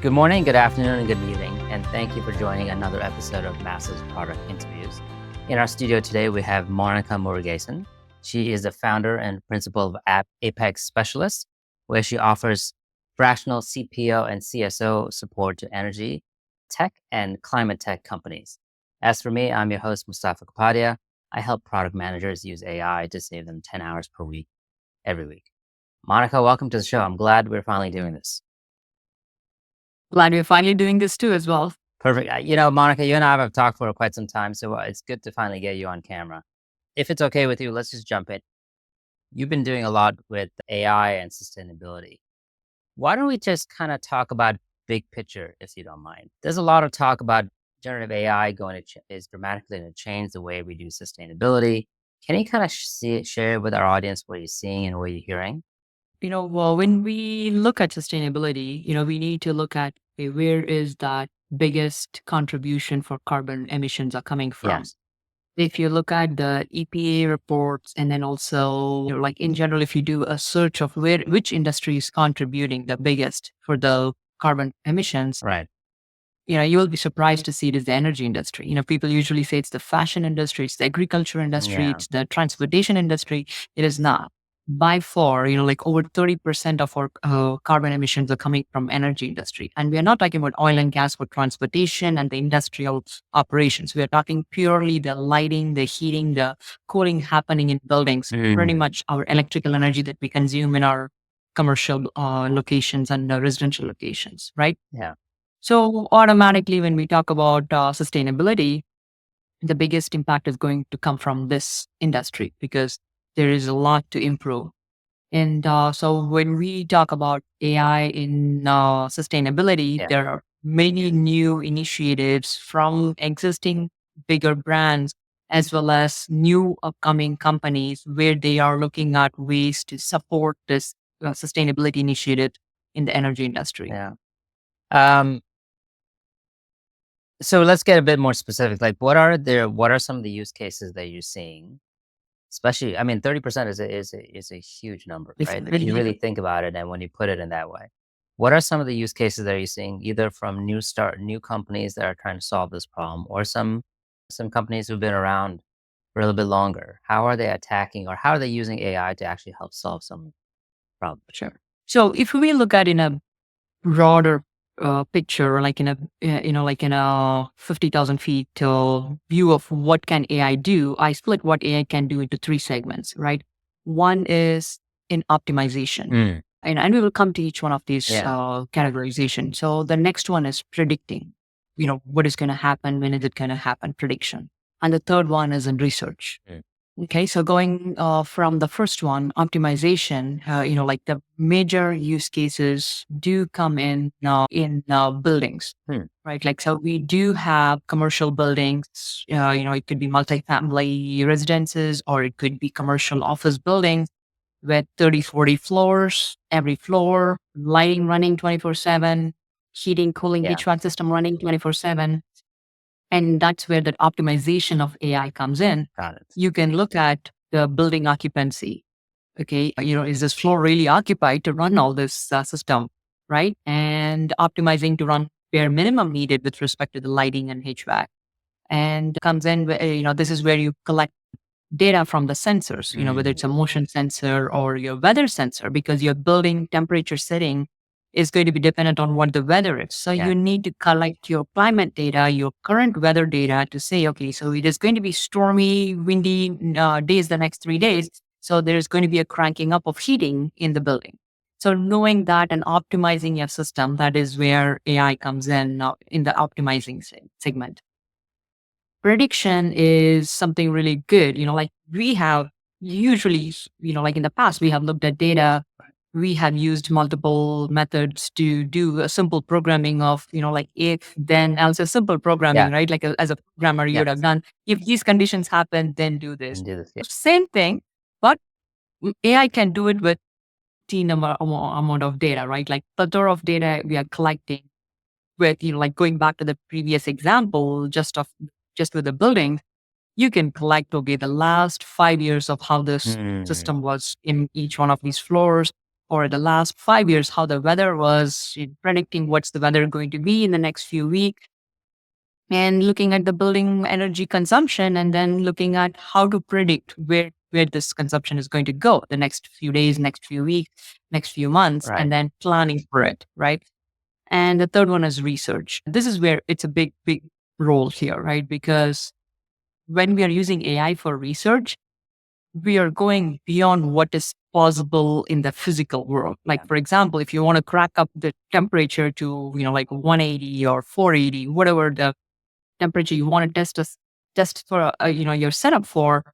Good morning, good afternoon, and good evening, and thank you for joining another episode of Massive Product Interviews. In our studio today, we have Monika Murugesan. She is the founder and principal of Apex Specialists, where she offers fractional CPO and CSO support to energy, tech, and climate tech companies. As for me, I'm your host, Mustafa Kapadia. I help product managers use AI to save them 10 hours per week, every week. Monika, welcome to the show. I'm glad we're finally doing this. Glad we're finally doing this too as well. Perfect. Monika, you and I have talked for quite some time, so it's good to finally get you on camera. If it's okay with you, let's just jump in. You've been doing a lot with AI and sustainability. Why don't we just kind of talk about big picture, if you don't mind? There's a lot of talk about generative AI is dramatically going to change the way we do sustainability. Can you kind of share with our audience what you're seeing and what you're hearing? Well, when we look at sustainability, we need to look at where is that biggest contribution for carbon emissions are coming from. Yes. If you look at the EPA reports, and then also, like in general, if you do a search of which industry is contributing the biggest for the carbon emissions, Right. you will be surprised to see it is the energy industry. People usually say it's the fashion industry, it's the agriculture industry, Yeah. it's the transportation industry. It is not. By far, like over 30% of our carbon emissions are coming from energy industry. And we are not talking about oil and gas for transportation and the industrial operations. We are talking purely the lighting, the heating, the cooling happening in buildings, pretty much our electrical energy that we consume in our commercial locations and residential locations, right? Yeah. So automatically, when we talk about sustainability, the biggest impact is going to come from this industry because there is a lot to improve. And so when we talk about AI in sustainability, Yeah. there are many new initiatives from existing bigger brands as well as new upcoming companies where they are looking at ways to support this sustainability initiative in the energy industry. Yeah. So let's get a bit more specific. Like, what are some of the use cases that you're seeing? Especially, 30% is a huge number, It's right? If really you really think about it, and when you put it in that way, what are some of the use cases that you're seeing, either from new companies that are trying to solve this problem, or some companies who've been around for a little bit longer? How are they attacking, or how are they using AI to actually help solve some problems? Sure. So if we look at in a broader picture, like in a like in a 50,000 feet view of what can AI do, I split what AI can do into three segments. Right, one is in optimization, and we will come to each one of these categorization. So the next one is predicting. What is going to happen, when is it going to happen, prediction, and the third one is in research. Okay, so going from the first one, optimization, like the major use cases do come in buildings, right? Like, so we do have commercial buildings, it could be multifamily residences, or it could be commercial office buildings with 30, 40 floors, every floor, lighting running 24/7, heating, cooling, HVAC system running 24/7. And that's where that optimization of AI comes in. Got it. You can look at the building occupancy. Okay, is this floor really occupied to run all this system, right? And optimizing to run bare minimum needed with respect to the lighting and HVAC. And comes in, this is where you collect data from the sensors, whether it's a motion sensor or your weather sensor, because your building temperature setting is going to be dependent on what the weather is. So you need to collect your climate data, your current weather data to say, okay, so it is going to be stormy, windy days the next 3 days. So there's going to be a cranking up of heating in the building. So knowing that and optimizing your system, that is where AI comes in now in the optimizing segment. Prediction is something really good. Like we have usually, like in the past, we have looked at data. We have used multiple methods to do a simple programming of, like if, then else, a simple programming, right? Like as a programmer, you would have done, if these conditions happen, then do this. Same thing, but AI can do it with amount of data, right? Like plethora of data we are collecting with, like going back to the previous example, just with the building, you can collect, okay, the last 5 years of how this system was in each one of these floors, or the last 5 years, how the weather was, predicting what's the weather going to be in the next few weeks, and looking at the building energy consumption, and then looking at how to predict where this consumption is going to go the next few days, next few weeks, next few months, Right. and then planning for it, right? And the third one is research. This is where it's a big role here, right? Because when we are using AI for research, we are going beyond what is possible in the physical world. Yeah. Like, for example, if you want to crack up the temperature to, like 180 or 480, whatever the temperature you want to test for, your setup for,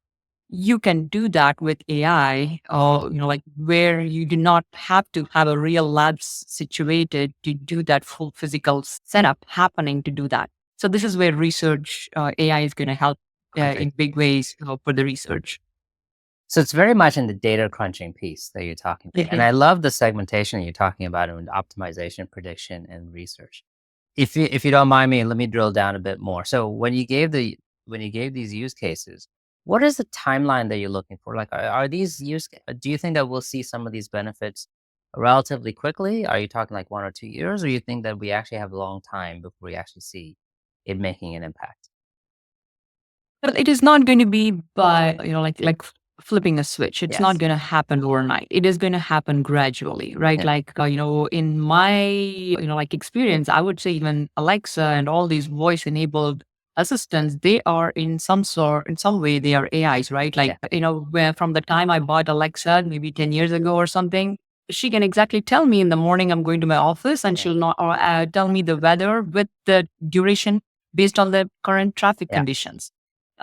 you can do that with AI, like where you do not have to have a real lab situated to do that full physical setup happening to do that. So this is where research, AI is going to help Okay. in big ways for the research. So it's very much in the data crunching piece that you're talking about. And Mhm. I love the segmentation you're talking about in optimization, prediction, and research. If you don't mind me, let me drill down a bit more. So when you gave these use cases, what is the timeline that you're looking for? Like, are these do you think that we'll see some of these benefits relatively quickly? Are you talking like 1 or 2 years, or you think that we actually have a long time before we actually see it making an impact? But it is not going to be by, flipping a switch. It's not Yes. going to happen overnight. It is going to happen gradually, right? Yeah. Like, in my, experience, I would say even Alexa and all these voice enabled assistants, they are in some way, they are AIs, right? Like, Yeah. where from the time I bought Alexa, maybe 10 years ago or something, she can exactly tell me in the morning I'm going to my office, and Yeah. she'll not, or tell me the weather with the duration based on the current traffic Yeah. conditions.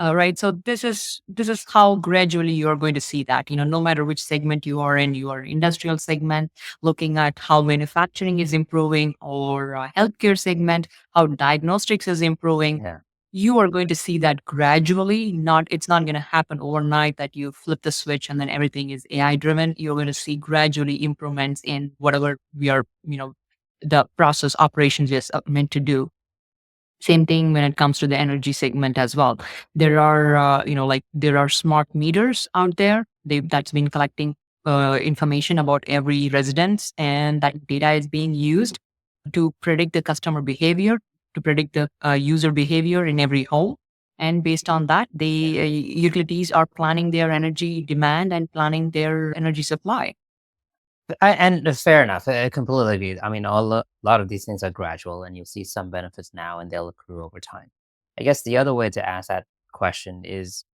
Right. So this is how gradually you are going to see that. No matter which segment you are in, you are industrial segment, looking at how manufacturing is improving, or healthcare segment, how diagnostics is improving. Yeah. You are going to see that gradually. It's not going to happen overnight that you flip the switch and then everything is AI driven. You're going to see gradually improvements in whatever we are, the process operations is meant to do. Same thing when it comes to the energy segment as well. There are, there are smart meters out there. That's been collecting information about every residence, and that data is being used to predict the customer behavior, to predict the user behavior in every home. And based on that, the utilities are planning their energy demand and planning their energy supply. And it's fair enough. I completely agree. I mean, a lot of these things are gradual, and you'll see some benefits now, and they'll accrue over time. I guess the other way to ask that question is,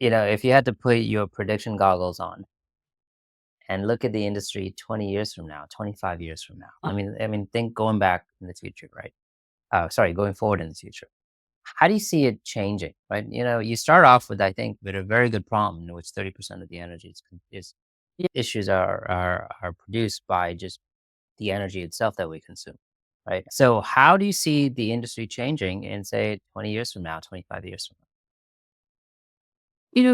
if you had to put your prediction goggles on and look at the industry 20 years from now, 25 years from now. I mean, think going back in the future, right? Sorry, going forward in the future. How do you see it changing, right? You start off with, I think, with a very good problem in which 30% of the energy is Yeah. issues are produced by just the energy itself that we consume, right? So how do you see the industry changing in, say, 20 years from now, 25 years from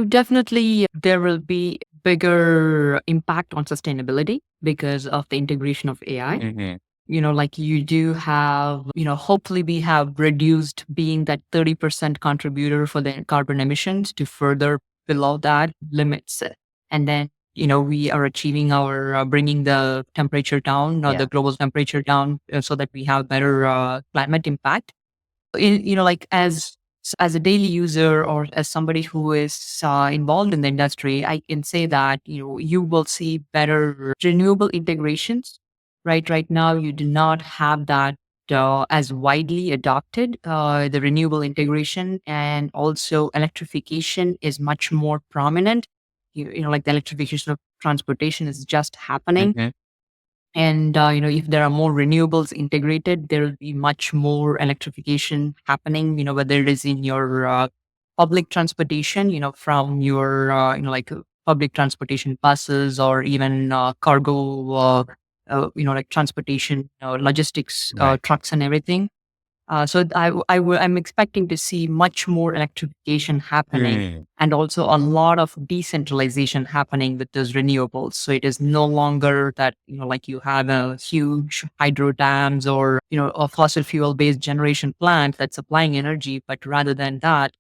Definitely there will be bigger impact on sustainability because of the integration of AI. now? Hmm. Like you do have, hopefully we have reduced being that 30% contributor for the carbon emissions to further below that limits. And then, we are achieving our bringing the temperature down, Yeah, the global temperature down, so that we have better climate impact. Like as a daily user, or as somebody who is involved in the industry, I can say that you will see better renewable integrations. Right now, you do not have that as widely adopted. The renewable integration, and also electrification is much more prominent. Like the electrification of transportation is just happening. hmm, And, if there are more renewables integrated, there will be much more electrification happening, whether it is in your public transportation, from your, public transportation buses, or even cargo, like transportation, logistics, right. trucks and everything. I'm expecting to see much more electrification happening, Mm, and also a lot of decentralization happening with those renewables. So it is no longer that, like you have a huge hydro dams, or, a fossil fuel based generation plant that's supplying energy, but rather than that,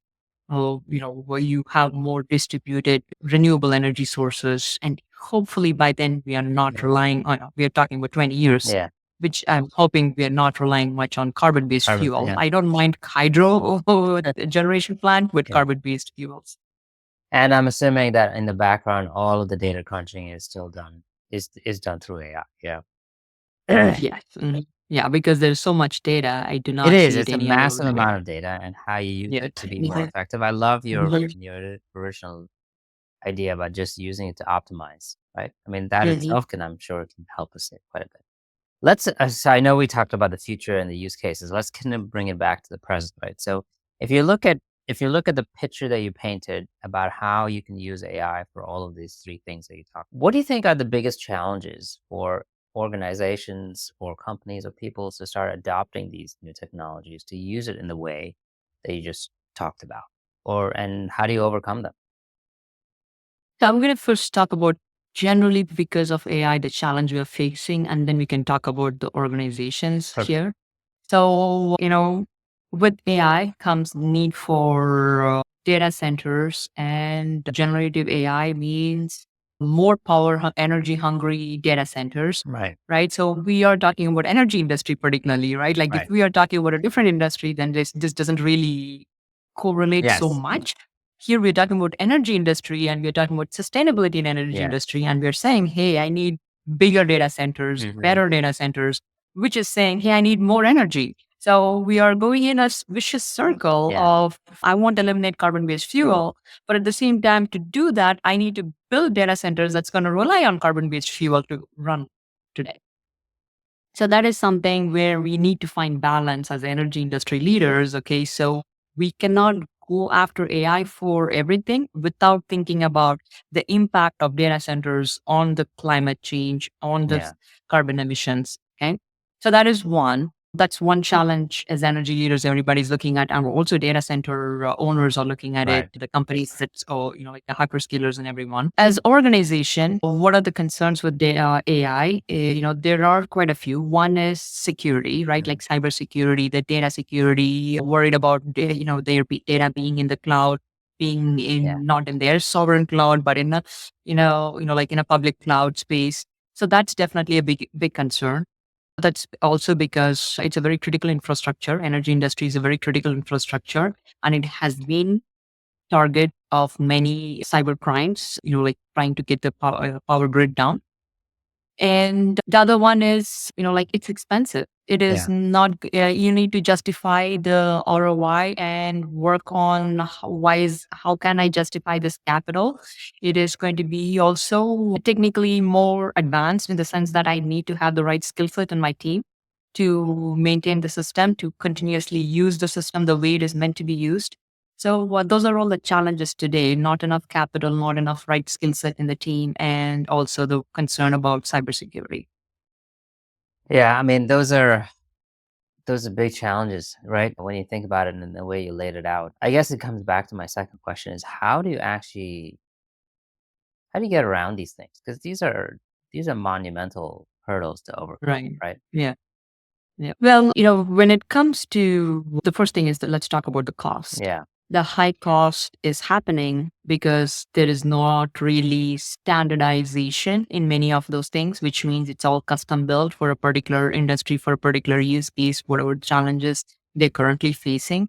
where you have more distributed renewable energy sources. And hopefully by then we are not Yeah. relying on, we are talking about 20 years, Yeah. which I'm hoping we are not relying much on carbon-based Carbon. fuel. Yeah. I don't mind hydro generation plant with Yeah. carbon-based fuels. And I'm assuming that in the background, all of the data crunching is still done is done through AI. Yeah. Yes. Mhm. Yeah, because there's so much data, I do It not is. see it It's a any other massive way. amount of data and how you use Yeah. it to be more effective. I love Mhm. your original idea about just using it to optimize, right? I mean, that Mhm. itself can, I'm sure, can help us save quite a bit. Let's, so I know we talked about the future and the use cases. Let's kind of bring it back to the present, right? So if you look at the picture that you painted about how you can use AI for all of these three things that you talked, what do you think are the biggest challenges for organizations or companies or people to start adopting these new technologies to use it in the way that you just talked about? And how do you overcome them? So I'm going to first talk about generally because of AI, the challenge we are facing, and then we can talk about the organizations Perfect. here. So, with AI comes need for data centers, and generative AI means more power, energy hungry data centers, Right. right? So we are talking about energy industry particularly, right? Like if Right. we are talking about a different industry, then this doesn't really correlate so Yes. much. Here we're talking about energy industry and we're talking about sustainability in energy Yeah. industry, and we're saying, hey, I need bigger data centers, Hmm. better data centers, which is saying, hey, I need more energy. So we are going in a vicious circle Yeah. of I want to eliminate carbon-based fuel, but at the same time, to do that, I need to build data centers that's going to rely on carbon-based fuel to run today. So that is something where we need to find balance as energy industry leaders. Okay. So we cannot go after AI for everything without thinking about the impact of data centers on the climate change, on the Yeah. carbon emissions. Okay. So that is one. That's one challenge as energy leaders everybody's looking at, and also data center owners are looking at it. Right. The companies that, like the hyperscalers and everyone. As organization, what are the concerns with data AI? There are quite a few. One is security, right? Mhm. Like cybersecurity, the data security, worried about their data being in the cloud, being Yeah. in not in their sovereign cloud, but in a like in a public cloud space. So that's definitely a big concern. That's also because it's a very critical infrastructure. Energy industry is a very critical infrastructure, and it has been target of many cyber crimes. Like trying to get the power grid down. And the other one is, like it's expensive. It is Yeah. not, you need to justify the ROI and work on how can I justify this capital? It is going to be also technically more advanced in the sense that I need to have the right skill set in my team to maintain the system, to continuously use the system the way it is meant to be used. So those are all the challenges today. Not enough capital, not enough right skill set in the team, and also the concern about cybersecurity. Yeah. I mean, those are big challenges, right? When you think about it in the way you laid it out. I guess it comes back to my second question is how do you get around these things? Because these are monumental hurdles to overcome, Right. right? Yeah. Yeah. Well, when it comes to the first thing is that let's talk about the cost. Yeah. The high cost is happening because there is not really standardization in many of those things, which means it's all custom built for a particular industry, for a particular use case, whatever challenges they're currently facing.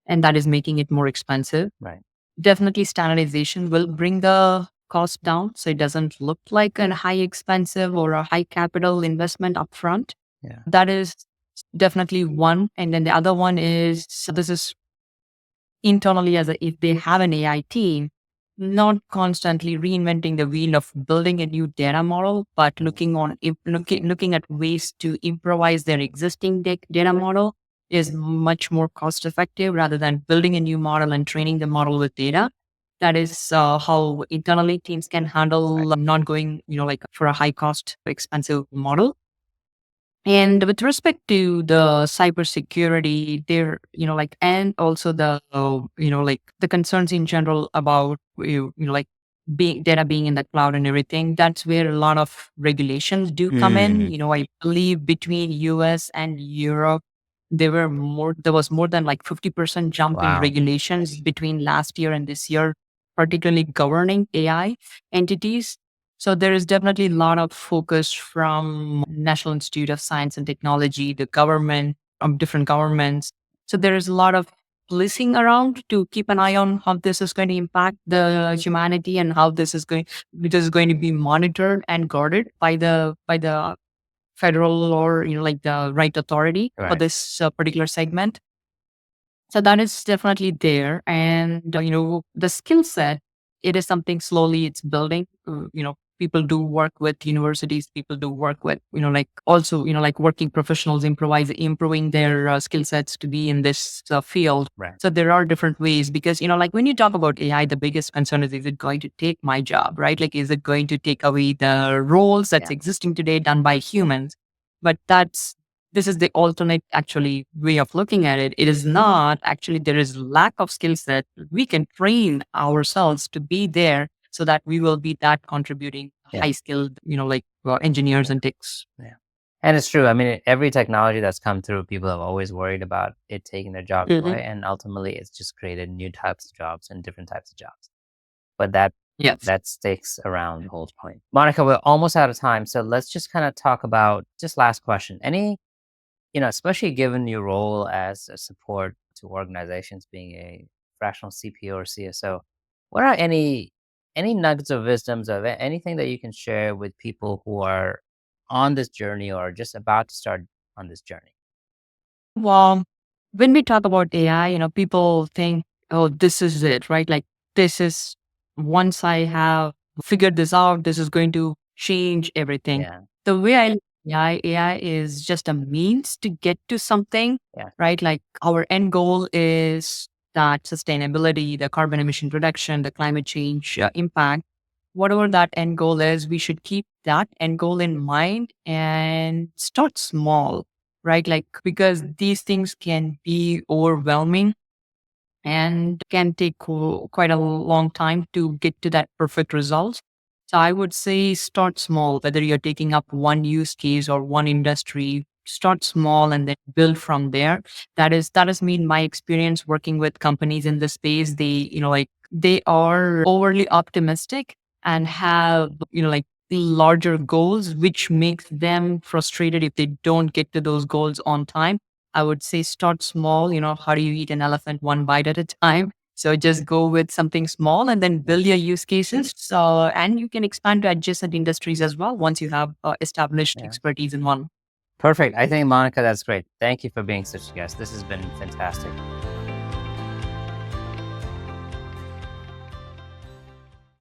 And that is making it more expensive. Right. Definitely standardization will bring the cost down. So it doesn't look like a high expensive or a high capital investment upfront. Yeah. That is definitely one. And then the other one is, so this is internally if they have an AI team, not constantly reinventing the wheel of building a new data model, but Mm. looking at ways to improvise their existing data model is much more cost effective rather than building a new model and training the model with data. That is how internally teams can Right. handle not going, like for a high cost, expensive model. And with respect to the cybersecurity, there, and also the, like the concerns in general about, like being data being in the cloud and everything, that's where a lot of regulations do come in. Mhm. I believe between US and Europe, there was more than like 50% jump in Wow. regulations between last year and this year, particularly governing AI entities. So there is definitely a lot of focus from National Institute of Science and Technology, the government, different governments. So there is a lot of policing around to keep an eye on how this is going to impact the humanity and how this is going to be monitored and guarded by the federal or like the right authority for Right. this particular segment. So that is definitely there. And, the skill set, it is something slowly it's building. People do work with universities, people do work with, like also, like working professionals improving their skill sets to be in this field. Right. So there are different ways because, like when you talk about AI, the biggest concern is it going to take my job, right? Like, is it going to take away the roles that's Yeah. existing today done by humans? But this is the alternate actually way of looking at it. It is not actually, there is lack of skill set. We can train ourselves to be there so that we will be that contributing Yeah. high skilled, like engineers and techs. Yeah. And it's true. I mean, every technology that's come through, people have always worried about it taking their jobs Mhm. away, and ultimately, it's just created new types of jobs and different types of jobs. But that Yes. that sticks around the whole point. Monica, we're almost out of time, so let's just kind of talk about just last question. Any, especially given your role as a support to organizations, being a fractional CPO or CSO, what are any nuggets of wisdoms of anything that you can share with people who are on this journey or just about to start on this journey? Well, when we talk about AI, people think, oh, this is it, right? Like, this is once I have figured this out, this is going to change everything. Yeah, The way I look at AI is just a means to get to something, yeah, right? Like, our end goal is that sustainability, the carbon emission reduction, the climate change impact. Whatever that end goal is, we should keep that end goal in mind and start small, right? Like, because these things can be overwhelming and can take quite a long time to get to that perfect result. So I would say start small, whether you're taking up one use case or one industry, start small and then build from there. That has been my experience working with companies in this space. They, like they are overly optimistic and have, like larger goals, which makes them frustrated if they don't get to those goals on time. I would say start small. How do you eat an elephant one bite at a time? So just go with something small and then build your use cases. So, and you can expand to adjacent industries as well once you have established yeah. expertise in one. Perfect. I think, Monica, that's great. Thank you for being such a guest. This has been fantastic.